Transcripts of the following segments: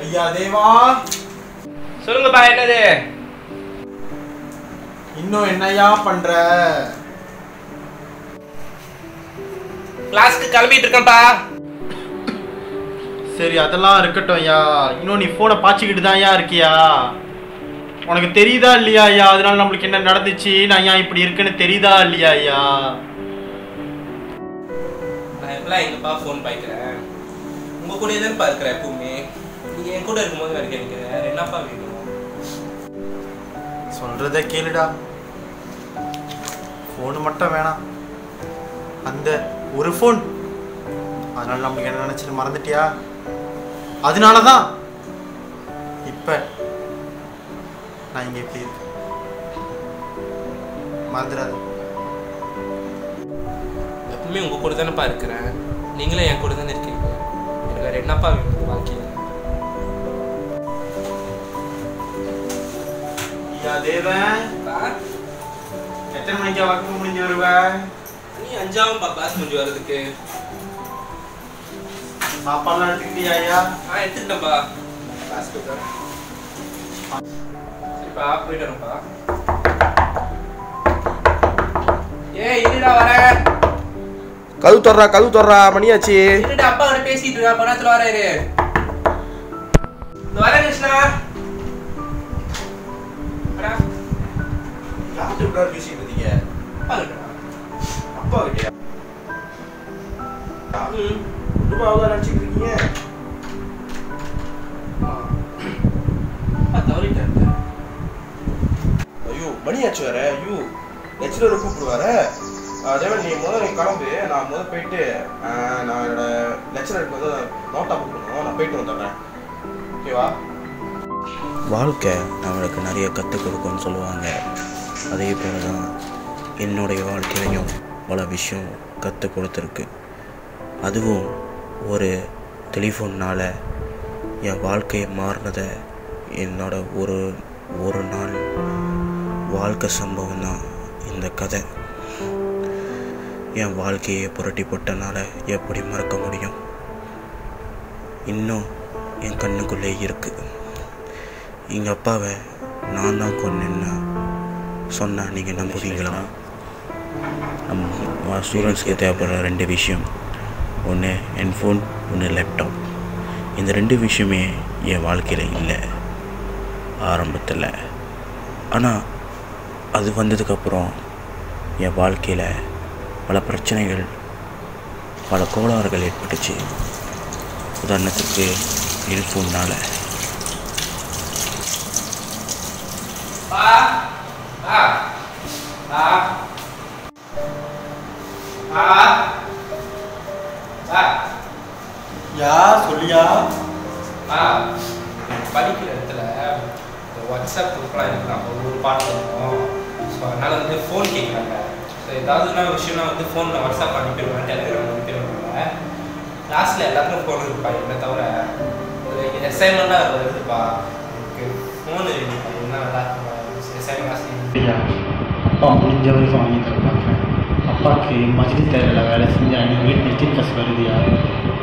ஐயா தேவா, சொல்லுங்கப்பா. என்னது? இன்னும் என்னையா பண்ற? கிளாஸ்க்கு கிளம்பிட்டு இருக்கேன்ப்பா. சரி, அதெல்லாம் இருக்கட்டும் ஐயா. இன்னும் நீ போனை பாய்ச்சிக்கிட்டு தான் ஐயா இருக்கியா? உனக்கு தெரியுதா இல்லையா ஐயா? அதனால நம்மளுக்கு என்ன நடந்துச்சு, நான் ஏன் இப்படி இருக்குன்னு தெரியுதா இல்லையா ஐயா? நான் எப்பெல்லாம் எங்கப்பா ஃபோன் பாய்க்கிறேன்? உங்க கூட தானேப்பா இருக்கிறேன் எப்பவுமே. நீங்க என் கூட இருக்கும்போது வரைக்கும் எனக்கு வேற என்னப்பா வேணும்? சொல்றத கேளுடா. ஃபோனு மட்டும் வேணாம், அந்த ஒரு ஃபோன். அதனால நம்மளுக்கு என்ன நினைச்சிட்டு மறந்துட்டியா? அதனாலதான் இப்ப நான் இங்க எப்படி இருக்கேன். மறந்துடாது. எப்பவுமே உங்க கூட தானேப்பா இருக்கிறேன். நீங்களே என் கூட தானே இருக்கீங்க. எனக்கு வேற என்னப்பா வேணும் வாழ்க்கையில? ஐயா தேவன், எத்தனை மணிக்கா ஒர்க் முடிஞ்சு வருவ? நீ 5ஆகும்பா கிளாஸ் முடிஞ்சு வர்றதுக்கு. சாப்பாடுலாம் எடுத்துக்கிட்டியா ஐயா? எடுத்துக்கிட்டேன்ப்பா. கிளாஸ் போயிட்டு வரேன். சரிப்பா, போயிட்டு வரேன்ப்பா. இருடா வரேன். கதவு தொடரா மணியாச்சு. இருடா, அப்பா கிட்ட பேசிட்டு இருக்கா. பணத்துல வராரு. வரேன் கிருஷ்ணா. யார்கிட்ட பேசிட்டு இருக்கீங்க? அப்பா கிட்ட. அப்பா கிட்டயா? குடும்பம் நினைச்சிட்டு இருக்கீங்க? ஐயோ மணியாச்சு வேற. ஐயோ லெக்சரர் கூப்பிடுவாரு. தேவன் நீ முதல்ல கிளம்பு. நான் முதல்ல போயிட்டு நான் என்னோட லெக்சரருக்கு வந்து நோட்டா கொடுக்கணும். நான் போயிட்டு வந்துடுறேன். ஓகேவா? வாழ்க்கை நம்மளுக்கு நிறைய கற்றுக் கொடுக்கும்னு சொல்லுவாங்க. அதே போல தான் என்னுடைய வாழ்க்கையிலையும் பல விஷயம் கற்றுக் கொடுத்துருக்கு. அதுவும் ஒரு டெலிஃபோன்னால் என் வாழ்க்கையை மாறினதை என்னோட ஒரு நாள் வாழ்க்கை சம்பவம் தான் இந்த கதை. என் வாழ்க்கையை புரட்டி போட்டனால எப்படி மறக்க முடியும்? இன்னும் என் கண்ணுக்குள்ளே இருக்குது. எங்கள் அப்பாவை நான் தான் கொன்னேன்னா சொன்னால் நீங்கள் நம்புவீங்களா? நம்ம ஸ்டூடெண்ட்ஸ்க்கு தேவைப்படுற 2 விஷயம். ஒன்று ஹெட்ஃபோன், ஒன்று லேப்டாப். இந்த 2 விஷயமே என் வாழ்க்கையில் இல்லை ஆரம்பத்தில். ஆனால் அது வந்ததுக்கப்புறம் என் வாழ்க்கையில் பல பிரச்சனைகள், பல கோளாறுகள் ஏற்பட்டுச்சு. உதாரணத்துக்கு ஹெட்ஃபோன்னால். சொல்லியா? படிக்கிற இடத்துல வாட்ஸ்அப் குரூப்லாம் இருக்கு. நம்ம ஒரு பாட்டு இருக்கும். ஸோ அதனால் வந்து ஃபோன் கேட்குறாங்க. ஸோ ஏதாவதுனா விஷயம்னா வந்து ஃபோனில் வாட்ஸ்அப் அனுப்பிடுவேன், டெலிகிராம் அனுப்பிடுவாங்க. கிளாஸில் எல்லாத்துக்கும் ஃபோன் இருப்பா. என்னை தவிர இது அசைன்மெண்ட்டாக வருதுப்பா. எனக்கு ஃபோனு வேணுப்பா. என்ன நல்லா இருக்குப்பா அசைன்மெண்ட். அப்பா முடிஞ்ச வரைக்கும் வாங்கி தரப்பாங்க. அப்பாவுக்கு மஜ்லிஸ் தேவையில் வேலை செஞ்சா நீ வீட்டு நிச்சயம் காசு வருதியா?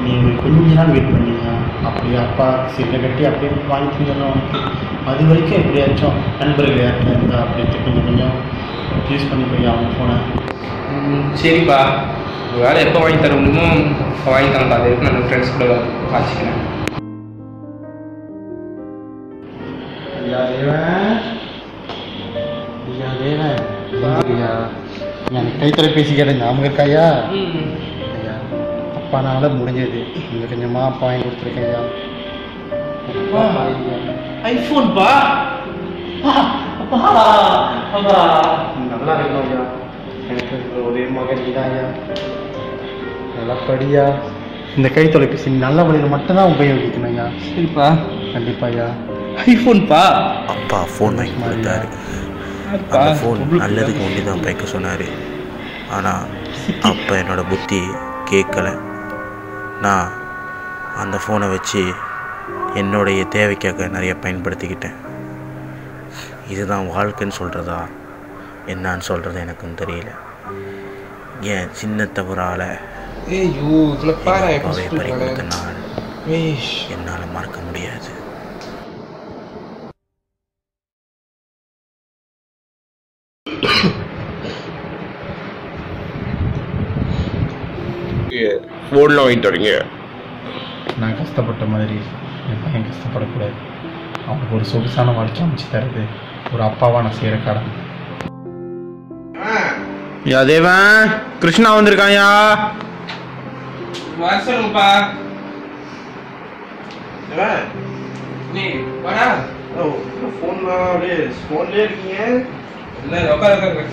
நீ கொஞ்ச நாள் வெயிட் பண்ணியா? அப்படியே அப்பா சீட்டை கட்டி அப்படியே வாங்கி தந்துடணும். அது வரைக்கும் எப்படியாச்சும் நண்பர்கள் யார்கிட்ட இருந்தால் அப்படியே கொஞ்சம் யூஸ் பண்ணி போய் அவங்க ஃபோனை. சரிப்பா, ஒரு வேலை எப்போ வாங்கி தர முடியுமோ வாங்கி தரேன்ப்பா. அது வரைக்கும் நான் ஃப்ரெண்ட்ஸ் கூட வாசிக்கிறேன். ஐயா தேவன், ஐயா தேவன், ஐயா எனக்கு கைத்தொலைபேசி கேட்ட ஞாபகம் இருக்காயா? ஐயா அப்பானால முடிஞ்சது. கொஞ்சம் கொஞ்சமாக அப்பா வாங்கி கொடுத்துருக்கேன் ஐயா. ஐஃபோன்பா. நல்லா இருக்கணும் ஐயா. எனக்கு ஒரே மகன் தான் ஐயா. நல்லா படியா. இந்த கை தொலைபேசி நல்ல வழியில் மட்டும்தான் உபயோகிக்கணும் ஐயா. சரிப்பா, கண்டிப்பா ஐயா. ஐஃபோன்பா. அப்பா ஃபோன் வாங்கி கொடுத்தாரு. அந்த ஃபோன் நல்லதுக்கு ஒன்று தான் வைக்க சொன்னார். ஆனால் அப்போ என்னோடய புத்தி கேட்கலை. நான் அந்த ஃபோனை வச்சு என்னுடைய தேவைக்காக நிறைய பயன்படுத்திக்கிட்டேன். இதுதான் வாழ்க்கைன்னு சொல்கிறதா என்னான்னு சொல்கிறது எனக்கும் தெரியல. ஏன் சின்ன தவறால் அப்பாவை பறி கொடுத்த நாள் என்னால் மறக்க முடியாது. ஃபோன்லாம் வாங்கிட்டு வரீங்க? நான் கஷ்டப்பட்ட மாதிரி என் பையன் கஷ்டப்படக்கூடாது. அவனுக்கு ஒரு சொகுசான வாழ்க்கை அமைச்சு தருது ஒரு அப்பாவா நான் செய்கிற கடன். யா தேவன், கிருஷ்ணா வந்திருக்காயா? வர சொல்லுங்கப்பா. தேவன் நீ வாடா. ஃபோன்லாம் அப்படியே ஃபோன்லேயே இருக்கீங்க. இல்லை உட்கார உட்கார.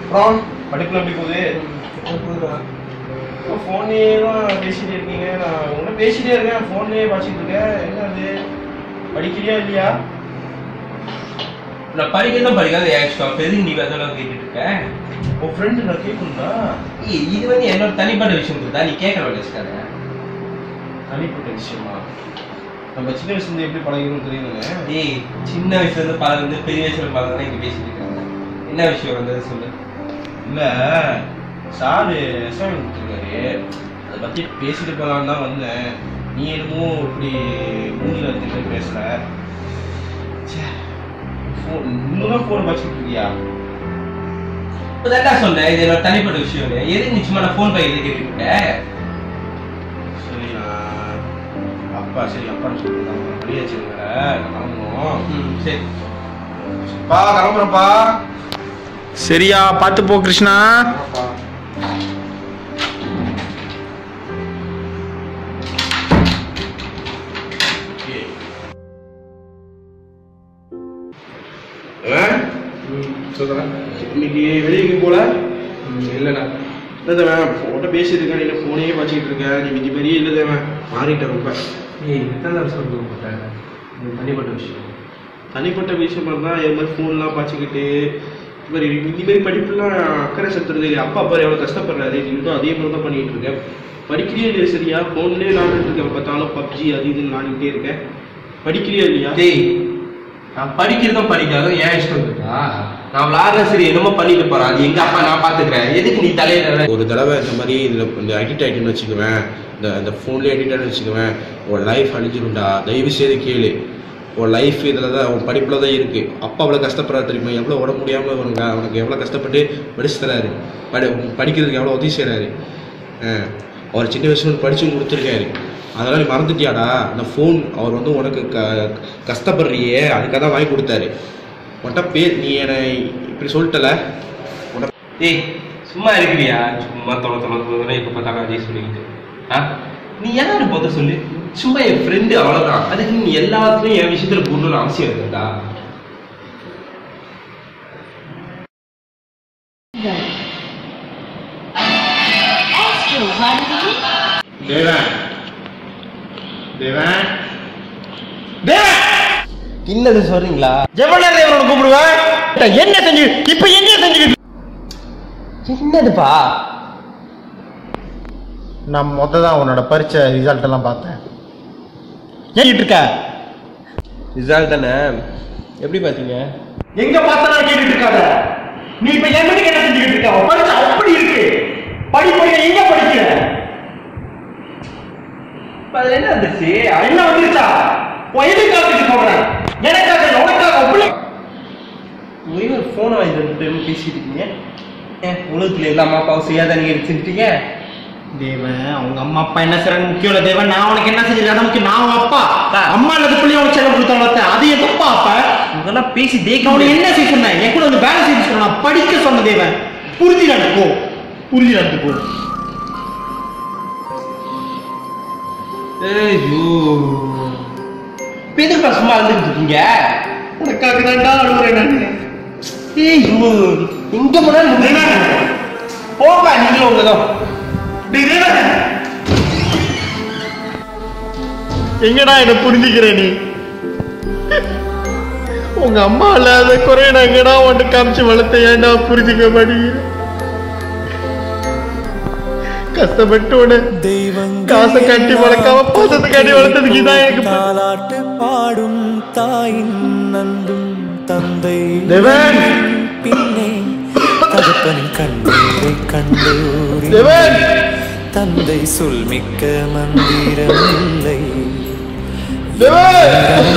அப்புறம் படிப்புலாம் எப்படி போகுது? ஃபோன்லேயே தான் பேசிகிட்டே இருக்கீங்க. நான் ஒன்றும் பேசிகிட்டே இருக்கேன், ஃபோன்லேயே படிச்சுட்டு இருக்கேன். என்ன அது, படிக்கிறியா இல்லையா? நான் படிக்கிறதும் படிக்காத ஆக்சுவலாக எதுக்கு நீ அதெல்லாம் கேட்டுட்டு இருக்க? உன் ஃப்ரெண்டு நான் கேட்கணும்னா இது வந்து என்னோட தனிப்பட்ட விஷயம் இருந்தா நீ கேட்கற வச்சுக்காத. தனிப்பட்ட விஷயமா? நம்ம சின்ன வயசுலேருந்து எப்படி பழகிறோம் தெரியுதுங்க. ஏய், சின்ன வயசுல இருந்து பழகுது பெரிய வயசுல பழகுதான் இங்க பேசிட்டு இருக்காங்க. என்ன விஷயம் வந்தது சொல்லு. இல்லை, சார் அசைன்மெண்ட் கொடுத்துருக்காரு, அதை பற்றி பேசிட்டு போகலான்னு தான் வந்தேன். நீ என்னமோ இப்படி மூங்கில் வச்சுட்டு பேசுகிற. இன்னும் ஃபோனை வச்சுக்கிட்டு இருக்கியா? இப்பதான் சொன்னேன் இது என்னோட தனிப்பட்ட விஷயம். எதுக்கு நிச்சயமா நான் ஃபோன் பையில கேட்டுட்டு இருக்கேன்? சரி, அப்பா சொல்லிருந்தாங்க படியாச்சு கிளம்புவோம். சரி பா, கிளம்புறப்பா. சரியா, பார்த்து போ கிருஷ்ணா. இன்னைக்கு வெளியே போல? இல்லைண்ணா. இல்லை தேவன், ஃபோட்டோ பேசிட்டு இருக்கேன், நீ ஃபோனையே வச்சுக்கிட்டு இருக்கேன். நீ மிஞ்சி பெரிய இல்லை தேவன், மாறிட்டேன் ரொம்ப. ஏய், எத்தனை சொல்ல போட்டாங்க தனிப்பட்ட விஷயம். தனிப்பட்ட விஷயமா இருந்தால் இது மாதிரி ஃபோன்லாம் பார்த்துக்கிட்டு இந்தமாரி படிப்புலாம் அக்கறை செலுத்துறது. அப்பா பாரு எவ்வளோ கஷ்டப்படுறாரு, நீங்களும் அதே மாதிரி தான் பண்ணிகிட்டு இருக்கேன். படிக்கிறியா இல்லையா? சரியா, ஃபோன்லேயே விளாண்டுட்டு இருக்கேன், பார்த்தாலும் பப்ஜி அது இதுன்னு விளாண்டுக்கிட்டே இருக்கேன். படிக்கிறியா இல்லையா? டேய், நான் படிக்கிறதும் படிக்காதும் ஏன் இஷ்டம் இருக்கா? நான் விளாடுற சரி என்னமோ பண்ணிட்டு போறேன், அது எங்க அப்பா நான் பாத்துக்கிறேன். எதுக்கு நீ தலையில? ஒரு தடவை இந்த மாதிரி இந்த அடிக்ட் ஆகிட்டுன்னு வச்சுக்குவேன், இந்த ஃபோன்லேயே அடிக்ட் ஆகிட்டு வச்சுக்குவேன், உன் லைஃப் அழிஞ்சிடும்டா. தயவு செய்து கேளு, உன் லைஃப் இதில் தான், உன் படிப்பில் தான் இருக்குது. அப்பா அவ்வளோ கஷ்டப்படுறாரு தெரியுமா? எவ்வளோ உடம்பு முடியாமல் அவனுக்கு எவ்வளோ கஷ்டப்பட்டு படிச்சு தராரு, படிக்கிறதுக்கு எவ்வளோ உதவி செய்கிறாரு. அவர் சின்ன வயசுல படிச்சு கொடுத்துருக்காரு. அதெல்லாம் நீ மறந்துட்டியாடா? அந்த ஃபோன் அவர் வந்து உனக்கு கஷ்டப்படுறியே அதுக்காக தான் வாங்கி கொடுத்தாரு. உன்கிட்ட நீ என்னை இப்படி சொல்லிட்டல. ஏய், சும்மா இருக்கிறியா? சும்மா தொலை இப்போ பார்த்தாலும் அதே சொல்லிக்கிட்டு. நீ யாரு போத சொல்லு? சும்மா என் ஃப்ரெண்டு, அவ்வளோதான். அதுக்கு நீ எல்லாத்துலையும் என் விஷயத்துல போடணும்னு அவசியம் இருக்குடா. என்னது சொல்றீங்களா? எவ்வளவு கூப்பிடுவேன்? என்ன செஞ்சு இப்ப என்ன செஞ்சுக்கிட்டு? என்னதுப்பா? நான் தான் உன்னோட பரீட்சை ரிசல்ட் எல்லாம் பார்த்தேன். ஏறிட்டு இருக்க ரிசல்ட் தானே? எப்படி பார்த்தீங்க? எங்க பார்த்தா கேட்டுட்டு இருக்காத. நீ இப்ப என்ன செஞ்சுக்கிட்டு இருக்க? பரீட்சை அப்படி இருக்கு, படிப்படியா எங்க படிக்கிற? அதுல என்ன வந்துச்சு? என்ன வந்துருச்சா? எதுக்காக போறேன்? எனக்காக உனக்காக அப்படி ஒரு போனை வாங்கி பேசிட்டு இருக்கீங்க. உலகத்துல எல்லா அம்மா அப்பாவும் செய்யாத நீங்க வச்சுட்டீங்க. தேவன், அவங்க அம்மா அப்பா என்ன செய்றாங்க முக்கியம் இல்ல தேவன். நான் உனக்கு என்ன செஞ்சிருக்கேன் முக்கியம். நான் உன் அப்பா, அம்மா இல்லாத பிள்ளைய உனக்கு செல்லம் கொடுத்தவங்க, அது எதப்பா? அப்ப இதெல்லாம் பேசி நான் உனக்கு என்ன செய்ய சொன்னேன்? என் கூட வந்து வேலை செய்ய சொன்ன, நான் படிக்க சொன்ன தேவன். புரிஞ்சு நடந்துக்கோ, புரிஞ்சு நடந்துக்கோ. எதுக்கு சும்மா இருந்துட்டு இருக்கீங்க? உனக்காக தான்டா அழுகுறேன் நான். இங்க போனா போப்பா, நீங்களும் உங்கதான். எங்கடா என்ன புரிஞ்சுக்கிற நீ? உங்க அம்மா இல்லாத குறைய எங்கடா ஒன்று காமிச்சு வளர்த்த, ஏன்டா புரிஞ்சுக்க மாட்டேங்கிற? கஷ்டப்பட்டு உன காசை கட்டி வளர்க்காம பாசத்தை கட்டி வளர்த்ததுக்கு தான் எனக்கு தாலாட்டு பாடும் தாயின் நந்தும் தந்தை தேவன், பின்னே தகப்பனின் கண்ணீரை கண்டோரி தேவன், தந்தை சொல் மிக்க மந்திரம் இல்லை தேவன்,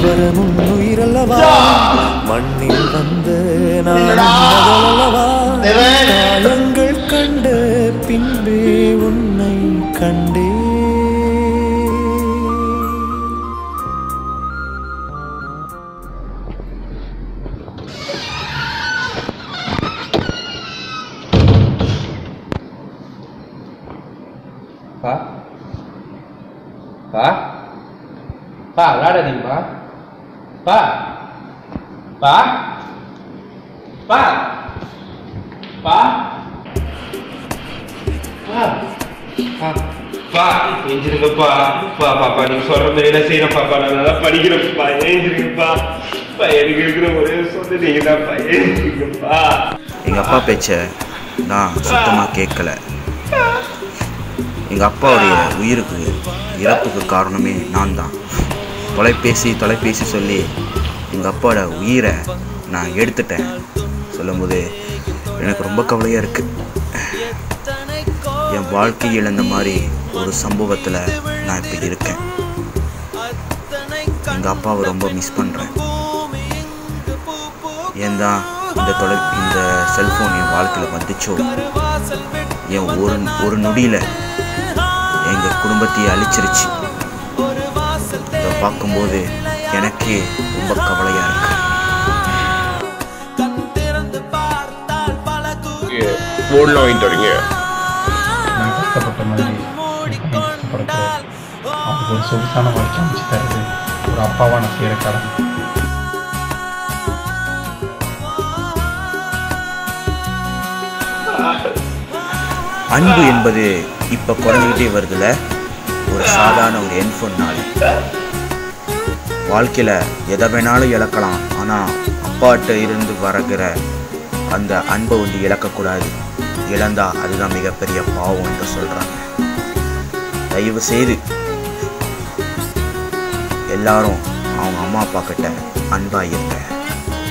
வரமும் உயிரல்லவா மண்ணில் வந்த நாளவா காயங்கள் கண்ட பின்பே உன்னை கண்டே. பா பா பா விளாடாதீங்கப்பா. பா பா பா பா பா பா எஞ்சிருங்கப்பா. பாப்பா நீங்க சொல்ற மாதிரி எல்லாம் செய்யறேன் பாப்பா. நான் நல்லா படிக்கிறேன்ப்பா. ஏஞ்சிருங்கப்பா. எனக்கு இருக்கிற ஒரே சொந்த நீங்க தான்ப்பா. ஏஞ்சிருங்கப்பா. எங்கள் அப்பா பேச்சை நான் சுத்தமாக கேட்கல. எங்கள் அப்பாவுடைய இறப்புக்கு காரணமே நான் தான். தொலைபேசி சொல்லி எங்கள் அப்பாவோட உயிரை நான் எடுத்துட்டேன். சொல்லும்போது எனக்கு ரொம்ப கவலையாக இருக்குது. என் வாழ்க்கை இழந்த மாதிரி ஒரு சம்பவத்தில் நான் இப்போ இருக்கேன். எங்கள் அப்பாவை ரொம்ப மிஸ் பண்ணுறேன். ஏன் தான் இந்த செல்ஃபோன் என் வாழ்க்கையில் வந்துச்சோ, என் ஒரு நொடியில் எங்கள் குடும்பத்தையே அழிச்சிருச்சு. இதை பார்க்கும்போது எனக்கே ரொம்ப கவலையாக இருக்கு. ஃபோன்லாம் வாங்கிட்டு வரீங்க? நான் கஷ்டப்பட்ட மாதிரி கஷ்டப்படுறேன். அவருக்கு ஒரு சொகுசான வாழ்க்கை அமைச்சு தருது ஒரு அப்பாவா நான் செய்கிற கடன். அன்பு என்பது இப்போ குறைஞ்சிக்கிட்டே வருதுல. ஒரு சாதாரண ஒரு ஹெட்ஃபோன்னால வாழ்க்கையில் எதை வேணாலும் இழக்கலாம். ஆனால் அப்பாட்ட இருந்து வருகிற அந்த அன்பை வந்து இழக்கக்கூடாது. இழந்தா அதுதான் மிகப்பெரிய பாவம் என்று சொல்கிறாங்க. தயவு செய்து எல்லாரும் அவங்க அம்மா அப்பா கிட்ட அன்பாக இருங்க.